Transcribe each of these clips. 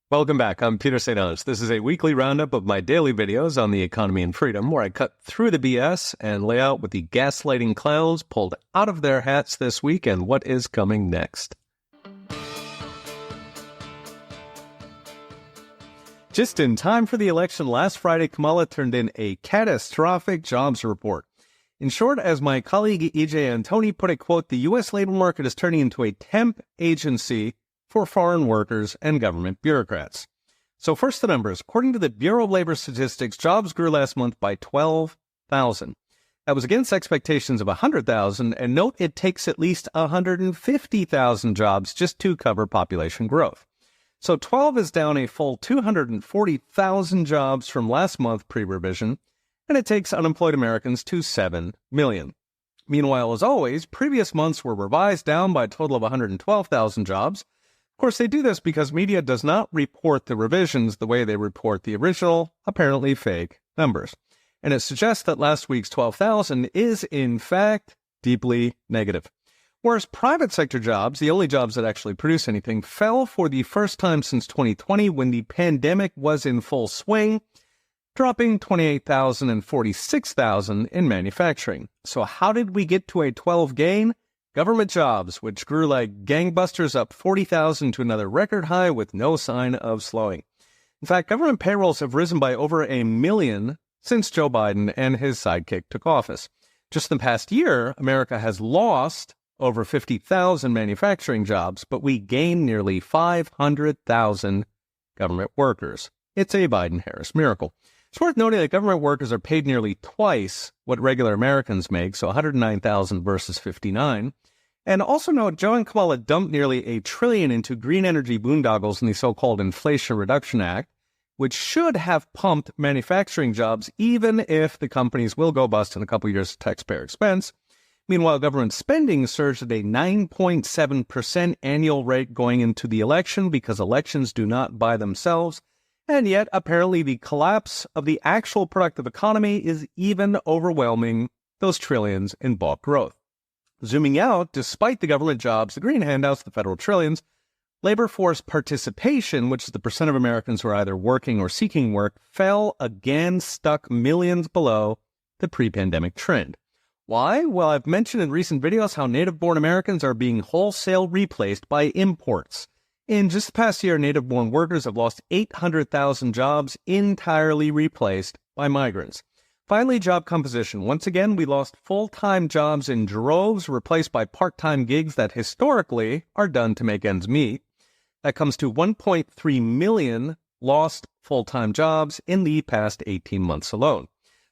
Welcome back. I'm Peter St. Onge. This is a weekly roundup of my daily videos on the economy and freedom, where I cut through the BS and lay out what the gaslighting clowns pulled out of their hats this week and what is coming next. Just in time for the election last Friday, Kamala turned in a catastrophic jobs report. In short, as my colleague E.J. Antoni put it, quote, the U.S. labor market is turning into a temp agency for foreign workers and government bureaucrats. So first the numbers. According to the Bureau of Labor Statistics, jobs grew last month by 12,000. That was against expectations of 100,000, and note it takes at least 150,000 jobs just to cover population growth. So 12 is down a full 240,000 jobs from last month pre-revision, and it takes unemployed Americans to 7 million. Meanwhile, as always, previous months were revised down by a total of 112,000 jobs. Of course, they do this because media does not report the revisions the way they report the original, apparently fake, numbers. And it suggests that last week's 12,000 is, in fact, deeply negative. Whereas private sector jobs, the only jobs that actually produce anything, fell for the first time since 2020 when the pandemic was in full swing, dropping 28,000 and 46,000 in manufacturing. So how did we get to a 12 gain? Government jobs, which grew like gangbusters, up 40,000 to another record high with no sign of slowing. In fact, government payrolls have risen by over 1 million since Joe Biden and his sidekick took office. Just in the past year, America has lost over 50,000 manufacturing jobs, but we gained nearly 500,000 government workers. It's a Biden-Harris miracle. It's worth noting that government workers are paid nearly twice what regular Americans make, so 109,000 versus 59. And also note, Joe and Kamala dumped nearly $1 trillion into green energy boondoggles in the so-called Inflation Reduction Act, which should have pumped manufacturing jobs, even if the companies will go bust in a couple years at taxpayer expense. Meanwhile, government spending surged at a 9.7% annual rate going into the election because elections do not buy themselves. And yet, apparently, the collapse of the actual productive economy is even overwhelming those trillions in bulk growth. Zooming out, despite the government jobs, the green handouts, the federal trillions, labor force participation, which is the percent of Americans who are either working or seeking work, fell again, stuck millions below the pre-pandemic trend. Why? Well, I've mentioned in recent videos how native-born Americans are being wholesale replaced by imports. In just the past year, native-born workers have lost 800,000 jobs, entirely replaced by migrants. Finally, job composition. Once again, we lost full-time jobs in droves, replaced by part-time gigs that historically are done to make ends meet. That comes to 1.3 million lost full-time jobs in the past 18 months alone.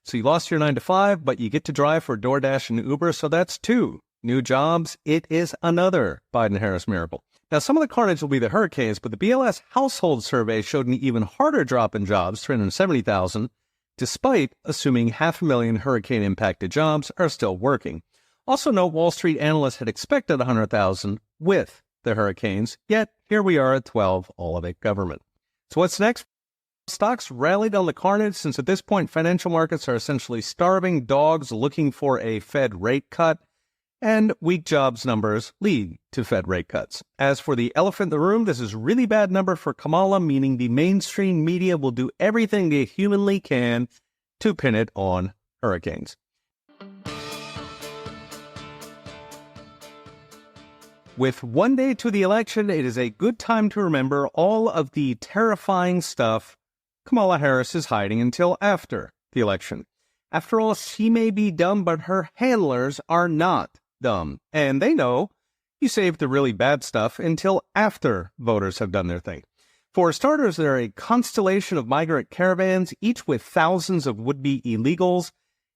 So you lost your 9-to-5, but you get to drive for DoorDash and Uber, so that's 2 new jobs. It is another Biden-Harris miracle. Now, some of the carnage will be the hurricanes, but the BLS household survey showed an even harder drop in jobs, 370,000, despite assuming 500,000 hurricane-impacted jobs are still working. Also note, Wall Street analysts had expected 100,000 with the hurricanes, yet here we are at 12, all of it government. So what's next? Stocks rallied on the carnage since at this point financial markets are essentially starving dogs looking for a Fed rate cut, and weak jobs numbers lead to Fed rate cuts. As for the elephant in the room, this is a really bad number for Kamala, meaning the mainstream media will do everything they humanly can to pin it on hurricanes. With one day to the election, it is a good time to remember all of the terrifying stuff Kamala Harris is hiding until after the election. After all, she may be dumb, but her handlers are not dumb. And they know you save the really bad stuff until after voters have done their thing. For starters, there are a constellation of migrant caravans, each with thousands of would-be illegals,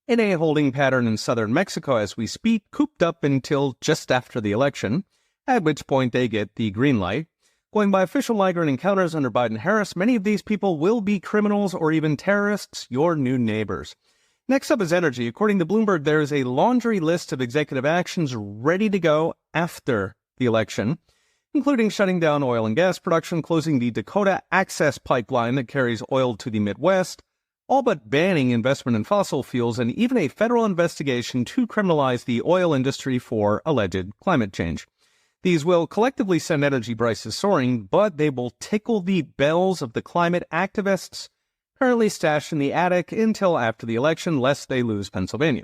in a holding pattern in southern Mexico as we speak, cooped up until just after the election, at which point they get the green light. Going by official migrant encounters under Biden-Harris, many of these people will be criminals or even terrorists, your new neighbors. Next up is energy. According to Bloomberg, there is a laundry list of executive actions ready to go after the election, including shutting down oil and gas production, closing the Dakota Access Pipeline that carries oil to the Midwest, all but banning investment in fossil fuels, and even a federal investigation to criminalize the oil industry for alleged climate change. These will collectively send energy prices soaring, but they will tickle the bells of the climate activists currently stashed in the attic until after the election, lest they lose Pennsylvania.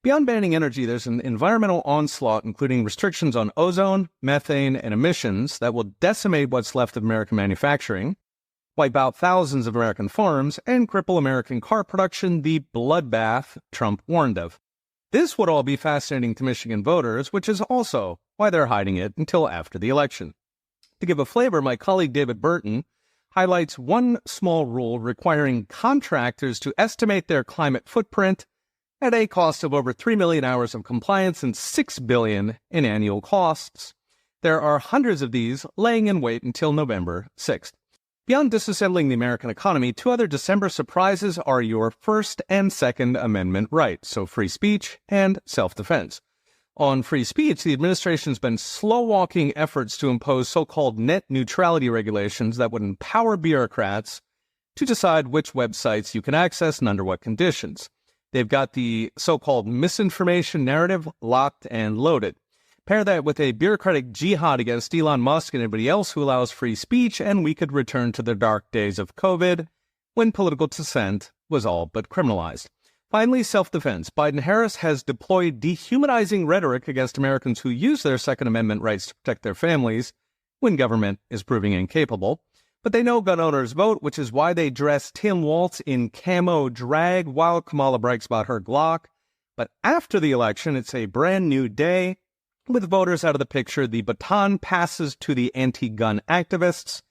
Beyond banning energy, there's an environmental onslaught, including restrictions on ozone, methane, and emissions that will decimate what's left of American manufacturing, wipe out thousands of American farms, and cripple American car production, the bloodbath Trump warned of. This would all be fascinating to Michigan voters, which is also why they're hiding it until after the election. To give a flavor, my colleague David Burton highlights one small rule requiring contractors to estimate their climate footprint at a cost of over 3 million hours of compliance and $6 billion in annual costs. There are hundreds of these laying in wait until November 6th. Beyond disassembling the American economy, two other December surprises are your First and Second Amendment rights, so free speech and self-defense. On free speech, the administration's been slow-walking efforts to impose so-called net neutrality regulations that would empower bureaucrats to decide which websites you can access and under what conditions. They've got the so-called misinformation narrative locked and loaded. Pair that with a bureaucratic jihad against Elon Musk and everybody else who allows free speech, and we could return to the dark days of COVID, when political dissent was all but criminalized. Finally, self-defense. Biden-Harris has deployed dehumanizing rhetoric against Americans who use their Second Amendment rights to protect their families when government is proving incapable. But they know gun owners vote, which is why they dress Tim Walz in camo drag while Kamala brags about her Glock. But after the election, it's a brand new day. With voters out of the picture, the baton passes to the anti-gun activists.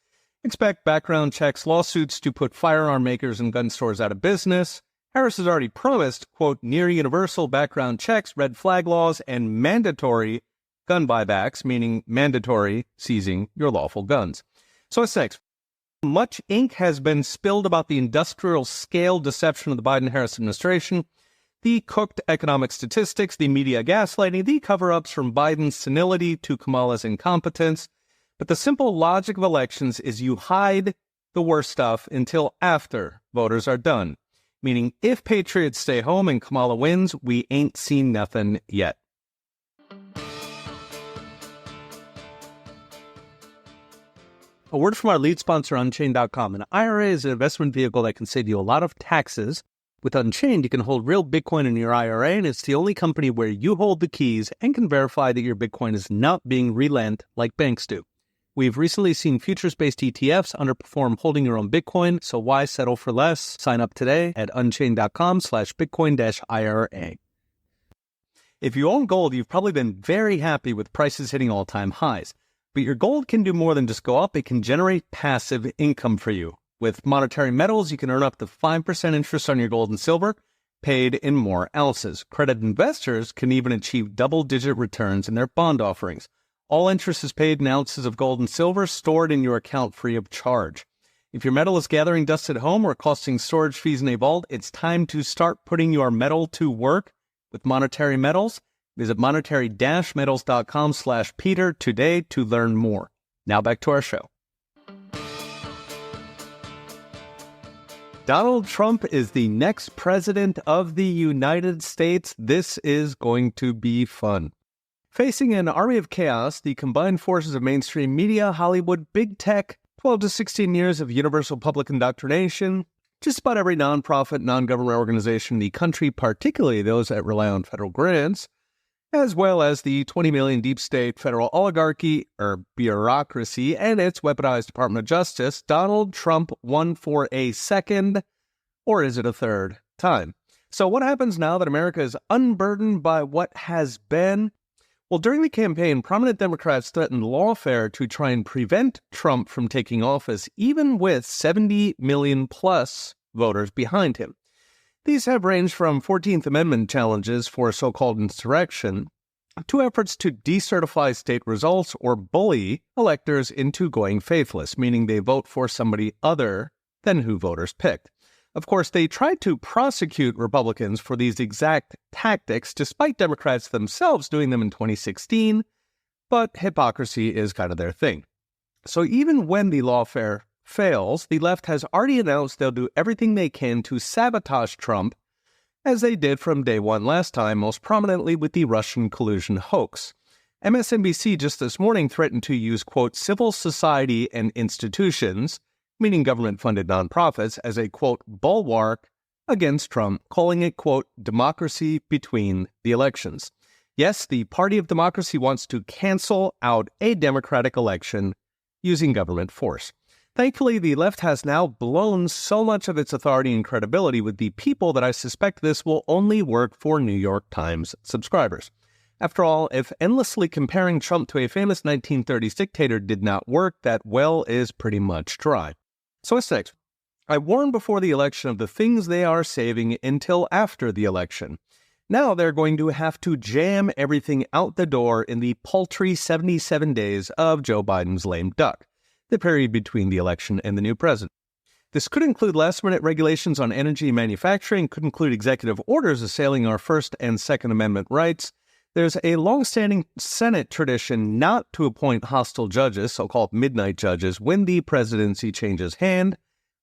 Expect background checks, lawsuits to put firearm makers and gun stores out of business. Harris has already promised, quote, near universal background checks, red flag laws, and mandatory gun buybacks, meaning mandatory seizing your lawful guns. So what's next? Much ink has been spilled about the industrial scale deception of the Biden-Harris administration, the cooked economic statistics, the media gaslighting, the cover-ups from Biden's senility to Kamala's incompetence. But the simple logic of elections is you hide the worst stuff until after voters are done. Meaning, if patriots stay home and Kamala wins, we ain't seen nothing yet. A word from our lead sponsor, Unchained.com. An IRA is an investment vehicle that can save you a lot of taxes. With Unchained, you can hold real Bitcoin in your IRA, and it's the only company where you hold the keys and can verify that your Bitcoin is not being relent like banks do. We've recently seen futures-based ETFs underperform holding your own Bitcoin, so why settle for less? Sign up today at unchained.com/Bitcoin-IRA. If you own gold, you've probably been very happy with prices hitting all-time highs. But your gold can do more than just go up. It can generate passive income for you. With monetary metals, you can earn up to 5% interest on your gold and silver, paid in more ounces. Credit investors can even achieve double-digit returns in their bond offerings. All interest is paid in ounces of gold and silver stored in your account free of charge. If your metal is gathering dust at home or costing storage fees in a vault, it's time to start putting your metal to work with Monetary Metals. Visit monetary-metals.com/Peter today to learn more. Now back to our show. Donald Trump is the next president of the United States. This is going to be fun. Facing an army of chaos, the combined forces of mainstream media, Hollywood, big tech, 12 to 16 years of universal public indoctrination, just about every nonprofit, non-government organization in the country, particularly those that rely on federal grants, as well as the 20 million deep state federal oligarchy or bureaucracy and its weaponized Department of Justice, Donald Trump won for a second, or is it a third time? So what happens now that America is unburdened by what has been? Well, during the campaign, prominent Democrats threatened lawfare to try and prevent Trump from taking office, even with 70 million plus voters behind him. These have ranged from 14th Amendment challenges for so-called insurrection to efforts to decertify state results or bully electors into going faithless, meaning they vote for somebody other than who voters picked. Of course, they tried to prosecute Republicans for these exact tactics, despite Democrats themselves doing them in 2016, but hypocrisy is kind of their thing. So even when the lawfare fails, the left has already announced they'll do everything they can to sabotage Trump, as they did from day one last time, most prominently with the Russian collusion hoax. MSNBC just this morning threatened to use, quote, civil society and institutions, meaning government-funded nonprofits, as a, quote, bulwark against Trump, calling it, quote, democracy between the elections. Yes, the Party of Democracy wants to cancel out a Democratic election using government force. Thankfully, the left has now blown so much of its authority and credibility with the people that I suspect this will only work for New York Times subscribers. After all, if endlessly comparing Trump to a famous 1930s dictator did not work, that well is pretty much dry. So what's next? I warned before the election of the things they are saving until after the election. Now they're going to have to jam everything out the door in the paltry 77 days of Joe Biden's lame duck, the period between the election and the new president. This could include last-minute regulations on energy manufacturing, could include executive orders assailing our First and Second Amendment rights. There's a long-standing Senate tradition not to appoint hostile judges, so-called midnight judges, when the presidency changes hand,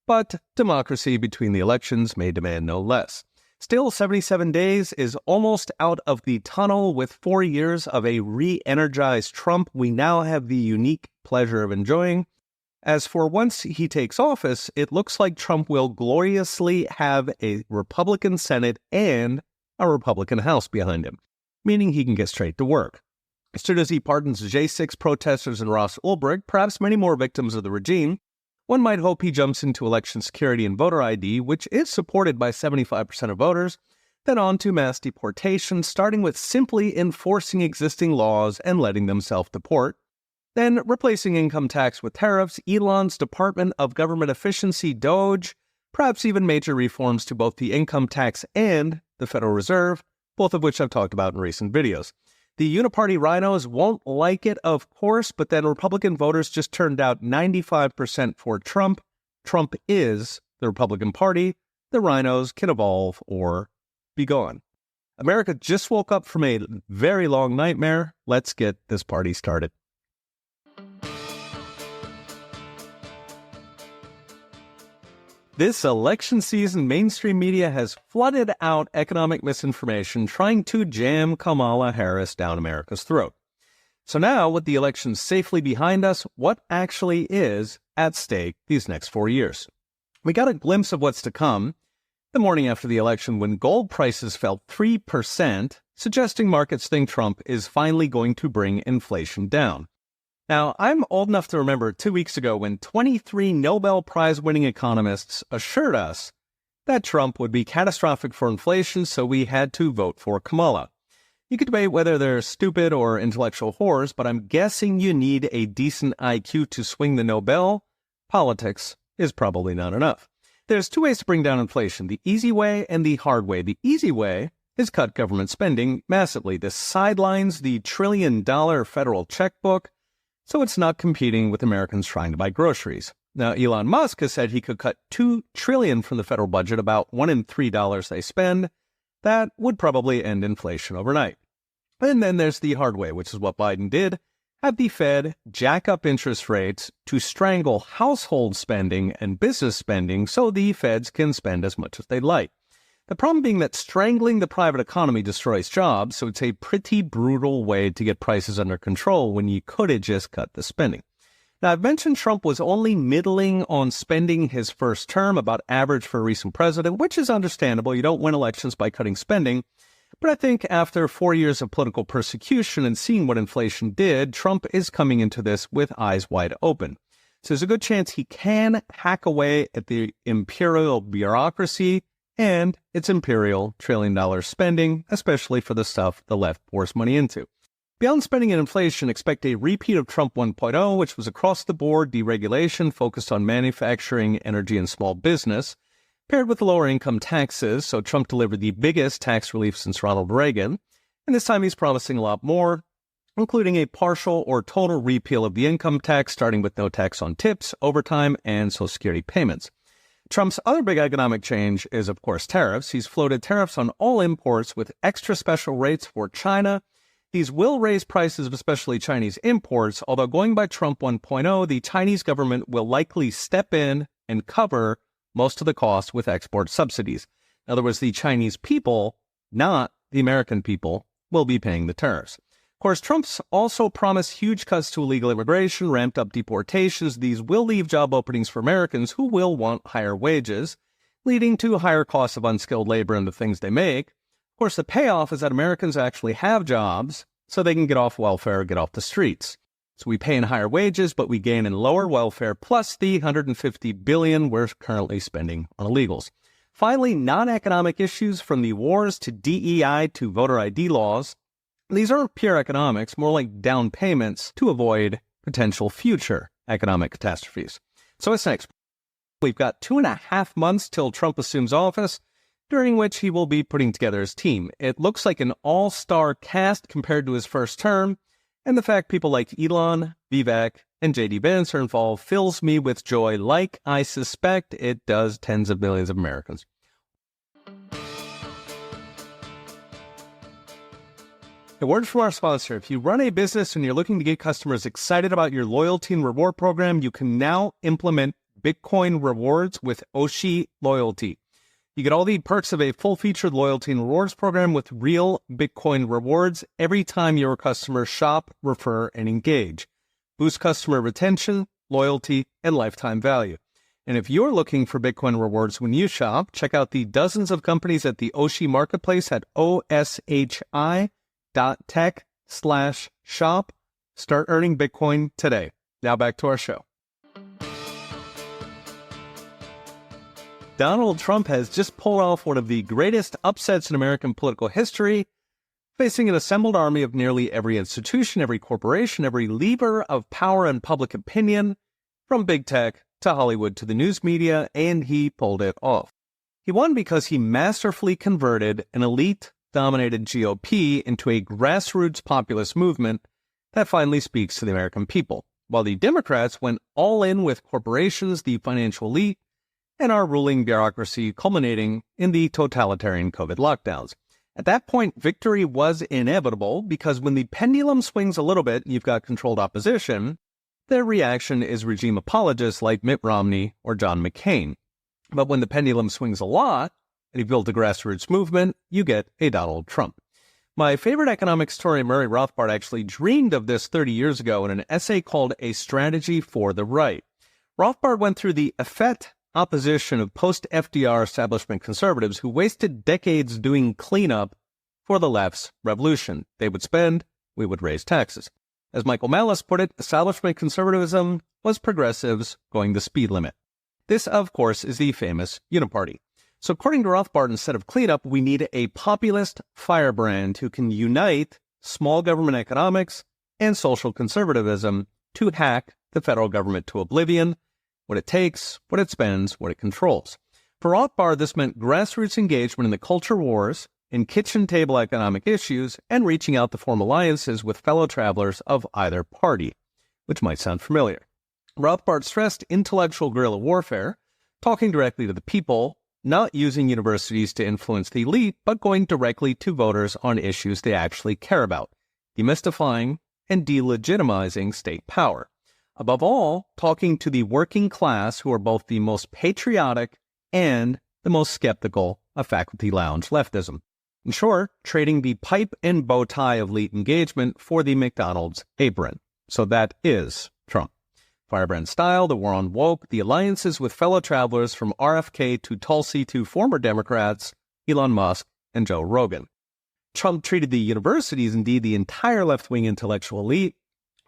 but democracy between the elections may demand no less. Still, 77 days is almost out of the tunnel. With 4 years of a re-energized Trump, we now have the unique pleasure of enjoying. As for once he takes office, it looks like Trump will gloriously have a Republican Senate and a Republican House behind him, meaning he can get straight to work. As soon as he pardons J6 protesters and Ross Ulbricht, perhaps many more victims of the regime, one might hope he jumps into election security and voter ID, which is supported by 75% of voters, then on to mass deportation, starting with simply enforcing existing laws and letting them self-deport, then replacing income tax with tariffs, Elon's Department of Government Efficiency, DOGE, perhaps even major reforms to both the income tax and the Federal Reserve, both of which I've talked about in recent videos. The Uniparty rhinos won't like it, of course, but then Republican voters just turned out 95% for Trump. Trump is the Republican Party. The rhinos can evolve or be gone. America just woke up from a very long nightmare. Let's get this party started. This election season, mainstream media has flooded out economic misinformation trying to jam Kamala Harris down America's throat. So now, with the election safely behind us, what actually is at stake these next 4 years? We got a glimpse of what's to come the morning after the election when gold prices fell 3%, suggesting markets think Trump is finally going to bring inflation down. Now, I'm old enough to remember 2 weeks ago when 23 Nobel Prize-winning economists assured us that Trump would be catastrophic for inflation, so we had to vote for Kamala. You could debate whether they're stupid or intellectual whores, but I'm guessing you need a decent IQ to swing the Nobel. Politics is probably not enough. There's 2 ways to bring down inflation, the easy way and the hard way. The easy way is cut government spending massively. This sidelines the trillion-dollar federal checkbook, so it's not competing with Americans trying to buy groceries. Now, Elon Musk has said he could cut $2 trillion from the federal budget, about $1 in $3 they spend. That would probably end inflation overnight. And then there's the hard way, which is what Biden did, have the Fed jack up interest rates to strangle household spending and business spending so the Feds can spend as much as they'd like. The problem being that strangling the private economy destroys jobs, so it's a pretty brutal way to get prices under control when you could have just cut the spending. Now, I've mentioned Trump was only middling on spending his first term, about average for a recent president, which is understandable. You don't win elections by cutting spending. But I think after 4 years of political persecution and seeing what inflation did, Trump is coming into this with eyes wide open. So there's a good chance he can hack away at the imperial bureaucracy and its imperial trillion-dollar spending, especially for the stuff the left pours money into. Beyond spending and inflation, expect a repeat of Trump 1.0, which was across-the-board deregulation focused on manufacturing, energy, and small business, paired with lower income taxes, so Trump delivered the biggest tax relief since Ronald Reagan, and this time he's promising a lot more, including a partial or total repeal of the income tax, starting with no tax on tips, overtime, and Social Security payments. Trump's other big economic change is, of course, tariffs. He's floated tariffs on all imports with extra special rates for China. These will raise prices of especially Chinese imports, although going by Trump 1.0, the Chinese government will likely step in and cover most of the cost with export subsidies. In other words, the Chinese people, not the American people, will be paying the tariffs. Of Of course, Trump's also promised huge cuts to illegal immigration, ramped up deportations. These will leave job openings for Americans who will want higher wages, leading to higher costs of unskilled labor and the things they make. Of course, the payoff is that Americans actually have jobs, so they can get off welfare, get off the streets. So we pay in higher wages, but we gain in lower welfare, plus the $150 billion we're currently spending on illegals. Finally, non-economic issues from the wars to DEI to voter ID laws. These aren't pure economics, more like down payments to avoid potential future economic catastrophes. So what's next? We've got 2.5 months till Trump assumes office, during which he will be putting together his team. It looks like an all-star cast compared to his first term, and the fact people like Elon, Vivek, and J.D. Vance are involved fills me with joy, like I suspect it does tens of millions of Americans. A word from our sponsor. If you run a business and you're looking to get customers excited about your loyalty and reward program, you can now implement Bitcoin rewards with Oshi Loyalty. You get all the perks of a full-featured loyalty and rewards program with real Bitcoin rewards every time your customers shop, refer, and engage. Boost customer retention, loyalty, and lifetime value. And if you're looking for Bitcoin rewards when you shop, check out the dozens of companies at the Oshi Marketplace at oshi.tech/shop. Start earning Bitcoin today. Now back to our show. Donald Trump has just pulled off one of the greatest upsets in American political history, facing an assembled army of nearly every institution, every corporation, every lever of power and public opinion, from big tech to Hollywood to the news media, and he pulled it off. He won because he masterfully converted an elite-dominated GOP into a grassroots populist movement that finally speaks to the American people, while the Democrats went all in with corporations, the financial elite, and our ruling bureaucracy, culminating in the totalitarian COVID lockdowns. At that point, victory was inevitable because when the pendulum swings a little bit, you've got controlled opposition, their reaction is regime apologists like Mitt Romney or John McCain. But when the pendulum swings a lot, and you build a grassroots movement, you get a Donald Trump. My favorite economic historian, Murray Rothbard, actually dreamed of this 30 years ago in an essay called A Strategy for the Right. Rothbard went through the effete opposition of post-FDR establishment conservatives who wasted decades doing cleanup for the left's revolution. They would spend, we would raise taxes. As Michael Malice put it, establishment conservatism was progressives going the speed limit. This, of course, is the famous Uniparty. So according to Rothbard, instead of cleanup, we need a populist firebrand who can unite small government economics and social conservatism to hack the federal government to oblivion, what it takes, what it spends, what it controls. For Rothbard, this meant grassroots engagement in the culture wars, in kitchen table economic issues, and reaching out to form alliances with fellow travelers of either party, which might sound familiar. Rothbard stressed intellectual guerrilla warfare, talking directly to the people, not using universities to influence the elite, but going directly to voters on issues they actually care about, demystifying and delegitimizing state power. Above all, talking to the working class who are both the most patriotic and the most skeptical of faculty lounge leftism. In short, trading the pipe and bow tie of elite engagement for the McDonald's apron. So that is Trump. Firebrand style, the war on woke, the alliances with fellow travelers from RFK to Tulsi to former Democrats, Elon Musk, and Joe Rogan. Trump treated the universities, indeed the entire left-wing intellectual elite,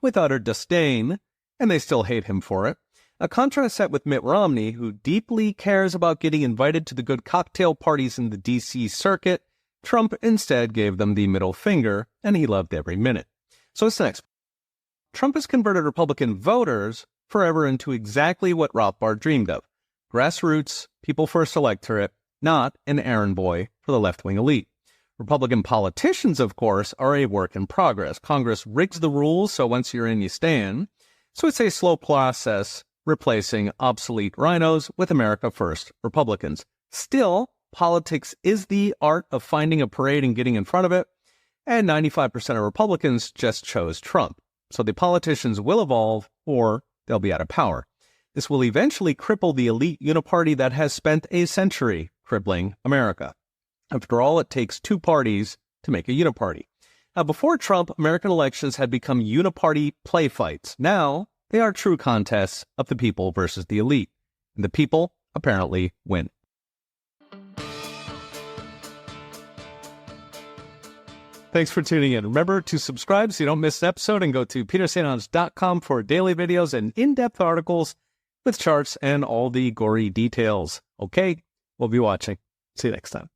with utter disdain, and they still hate him for it. A contrast set with Mitt Romney, who deeply cares about getting invited to the good cocktail parties in the D.C. circuit. Trump instead gave them the middle finger, and he loved every minute. So what's next? Trump has converted Republican voters forever into exactly what Rothbard dreamed of. Grassroots, people-first electorate, not an errand boy for the left-wing elite. Republican politicians, of course, are a work in progress. Congress rigs the rules, so once you're in, you stand. So it's a slow process replacing obsolete rhinos with America First Republicans. Still, politics is the art of finding a parade and getting in front of it, and 95% of Republicans just chose Trump. So the politicians will evolve, or they'll be out of power. This will eventually cripple the elite Uniparty that has spent a century crippling America. After all, it takes two parties to make a Uniparty. Now, before Trump, American elections had become uniparty play fights. Now, they are true contests of the people versus the elite. And the people apparently win. Thanks for tuning in. Remember to subscribe so you don't miss an episode, and go to petersanons.com for daily videos and in-depth articles with charts and all the gory details. Okay, we'll be watching. See you next time.